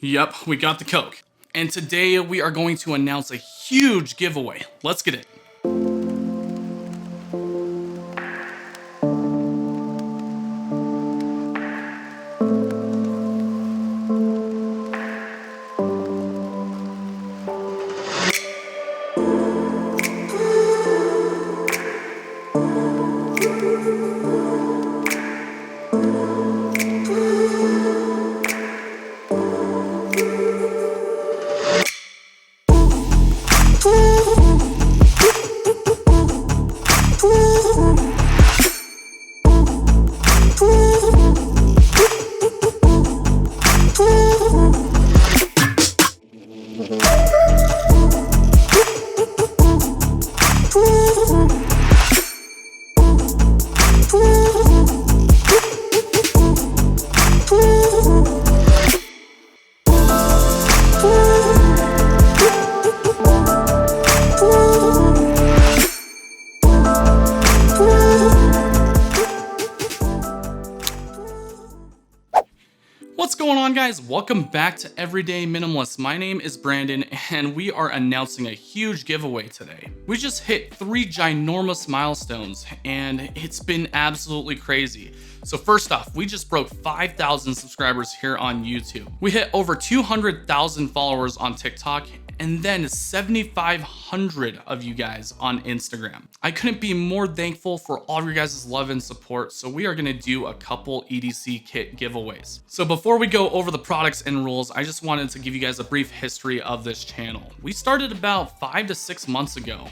Yep, we got the Coke. And today we are going to announce a huge giveaway. Let's get it. What's going on, guys? Welcome back to Everyday Minimalist. My name is Brandon and we are announcing a huge giveaway today. We just hit 3 ginormous milestones and it's been absolutely crazy. So first off, we just broke 5,000 subscribers here on YouTube. We hit over 200,000 followers on TikTok and then 7,500 of you guys on Instagram. I couldn't be more thankful for all of your guys' love and support, so we are gonna do a couple EDC kit giveaways. So before we go over the products and rules, I just wanted to give you guys a brief history of this channel. We started about 5 to 6 months ago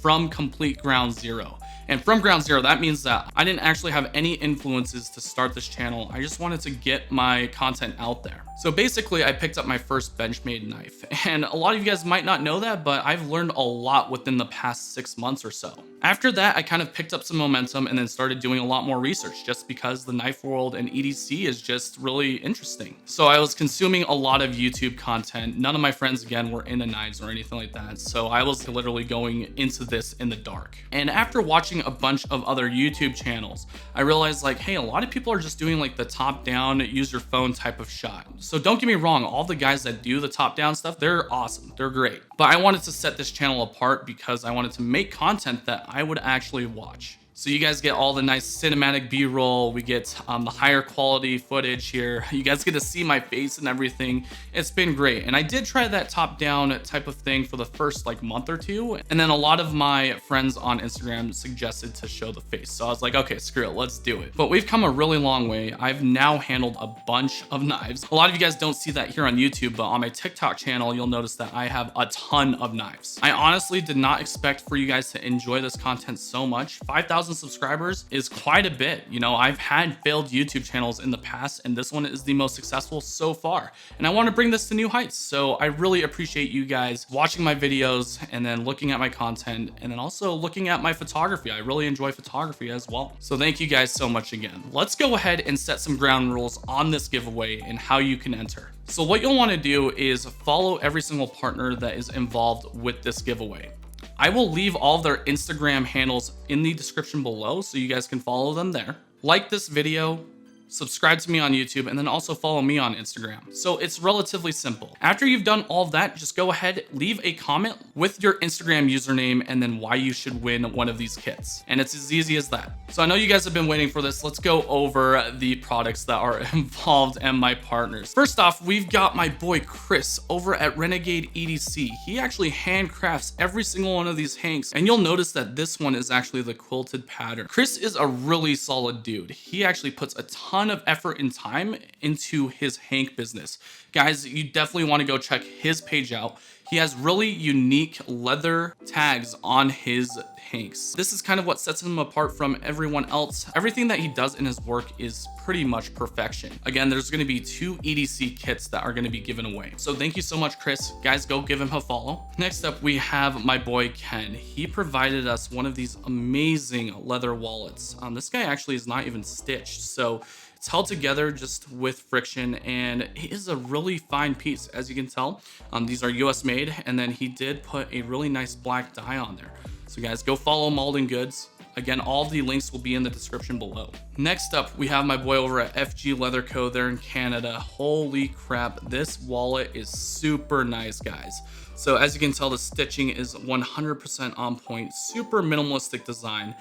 from complete ground zero. And from ground zero, that means that I didn't actually have any influences to start this channel. I just wanted to get my content out there. So basically, I picked up my first Benchmade knife. And a lot of you guys might not know that, but I've learned a lot within the past 6 months or so. After that, I kind of picked up some momentum and then started doing a lot more research just because the knife world and EDC is just really interesting. So I was consuming a lot of YouTube content. None of my friends, again, were into knives or anything like that. So I was literally going into this in the dark. And after watching a bunch of other YouTube channels, I realized like, hey, a lot of people are just doing like the top down, use your phone type of shot. So don't get me wrong, all the guys that do the top down stuff, they're awesome, they're great. But I wanted to set this channel apart because I wanted to make content that I would actually watch. So you guys get all the nice cinematic B-roll, we get the higher quality footage here. You guys get to see my face and everything. It's been great. And I did try that top-down type of thing for the first like month or two. And then a lot of my friends on Instagram suggested to show the face. So I was like, okay, screw it, let's do it. But we've come a really long way. I've now handled a bunch of knives. A lot of you guys don't see that here on YouTube, but on my TikTok channel, you'll notice that I have a ton of knives. I honestly did not expect for you guys to enjoy this content so much. 5,000 subscribers is quite a bit. You know, I've had failed YouTube channels in the past and this one is the most successful so far. And I want to bring this to new heights. So I really appreciate you guys watching my videos and then looking at my content and then also looking at my photography. I really enjoy photography as well. So thank you guys so much again. Let's go ahead and set some ground rules on this giveaway and how you can enter. So what you'll want to do is follow every single partner that is involved with this giveaway. I will leave all of their Instagram handles in the description below so you guys can follow them there. Like this video, subscribe to me on YouTube, and then also follow me on Instagram. So it's relatively simple. After you've done all of that, just go ahead, leave a comment with your Instagram username and then why you should win one of these kits. And it's as easy as that. So I know you guys have been waiting for this. Let's go over the products that are involved and my partners. First off, we've got my boy Chris over at Renegade EDC. He actually handcrafts every single one of these hanks, and you'll notice that this one is actually the quilted pattern. Chris is a really solid dude. He actually puts a ton of effort and time into his hank business. Guys, you definitely want to go check his page out. He has really unique leather tags on his hanks. This is kind of what sets him apart from everyone else. Everything that he does in his work is pretty much perfection. Again, there's going to be 2 EDC kits that are going to be given away. So thank you so much, Chris. Guys, go give him a follow. Next up, we have my boy Ken. He provided us one of these amazing leather wallets. This guy actually is not even stitched, so it's held together just with friction, and it is a really fine piece, as you can tell. These are US made, and then he did put a really nice black dye on there. So guys, go follow Malden Goods. Again, all the links will be in the description below. Next up, we have my boy over at FG Leather Co. there in Canada. Holy crap, this wallet is super nice, guys. So as you can tell, the stitching is 100% on point, super minimalistic design.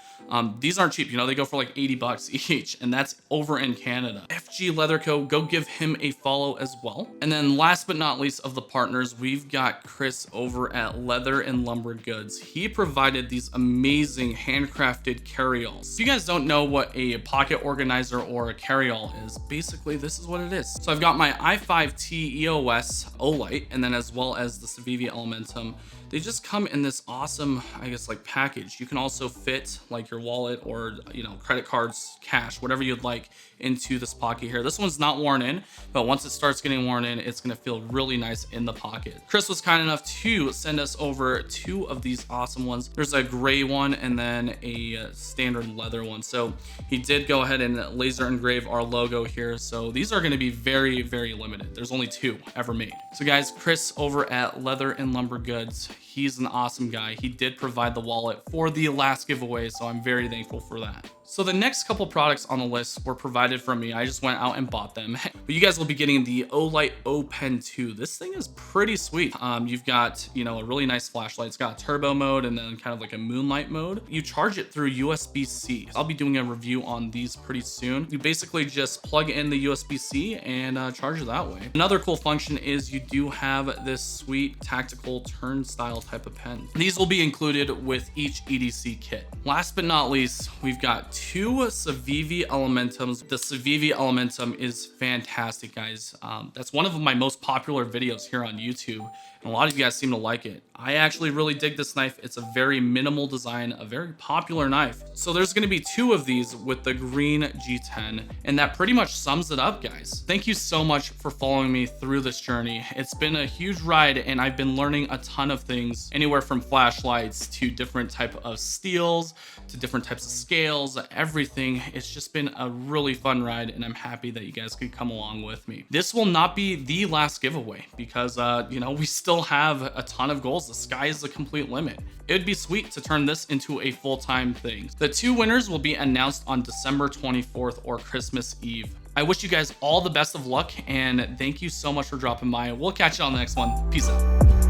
These aren't cheap, you know, they go for like 80 bucks each, and that's over in Canada. FG Leather Co., go give him a follow as well. And then last but not least of the partners, we've got Chris over at Leather and Lumber Goods. He provided these amazing handcrafted carryalls. If you guys don't know what a pocket organizer or a carryall is, basically this is what it is. So I've got my i5T EOS Olight, and then as well as the Civivi Elementum. They just come in this awesome, I guess, like package. You can also fit like your wallet or, you know, credit cards, cash, whatever you'd like into this pocket here. This one's not worn in, but once it starts getting worn in, it's gonna feel really nice in the pocket. Chris was kind enough to send us over 2 of these awesome ones. There's a gray one and then a standard leather one. So he did go ahead and laser engrave our logo here. So these are gonna be very, very limited. There's only 2 ever made. So guys, Chris over at Leather and Lumber Goods, he's an awesome guy. He did provide the wallet for the last giveaway, so I'm very thankful for that. So the next couple products on the list were provided from me. I just went out and bought them. But you guys will be getting the Olight O Pen 2. This thing is pretty sweet. You've got, you know, a really nice flashlight. It's got a turbo mode and then kind of like a moonlight mode. You charge it through USB-C. I'll be doing a review on these pretty soon. You basically just plug in the USB-C and charge it that way. Another cool function is you do have this sweet tactical turnstile type of pen. These will be included with each EDC kit. Last but not least, we've got 2 Civivi Elementums. The Civivi Elementum is fantastic, guys. That's one of my most popular videos here on YouTube, and a lot of you guys seem to like it. I actually really dig this knife. It's a very minimal design, a very popular knife. So there's gonna be 2 of these with the green G10, and that pretty much sums it up, guys. Thank you so much for following me through this journey. It's been a huge ride, and I've been learning a ton of things, anywhere from flashlights to different type of steels, to different types of scales, everything. It's just been a really fun ride, and I'm happy that you guys could come along with me. This will not be the last giveaway because, you know, we still have a ton of goals. The sky is the complete limit. It would be sweet to turn this into a full-time thing. The 2 winners will be announced on December 24th or Christmas Eve. I wish you guys all the best of luck, and thank you so much for dropping by. We'll catch you on the next one. Peace out.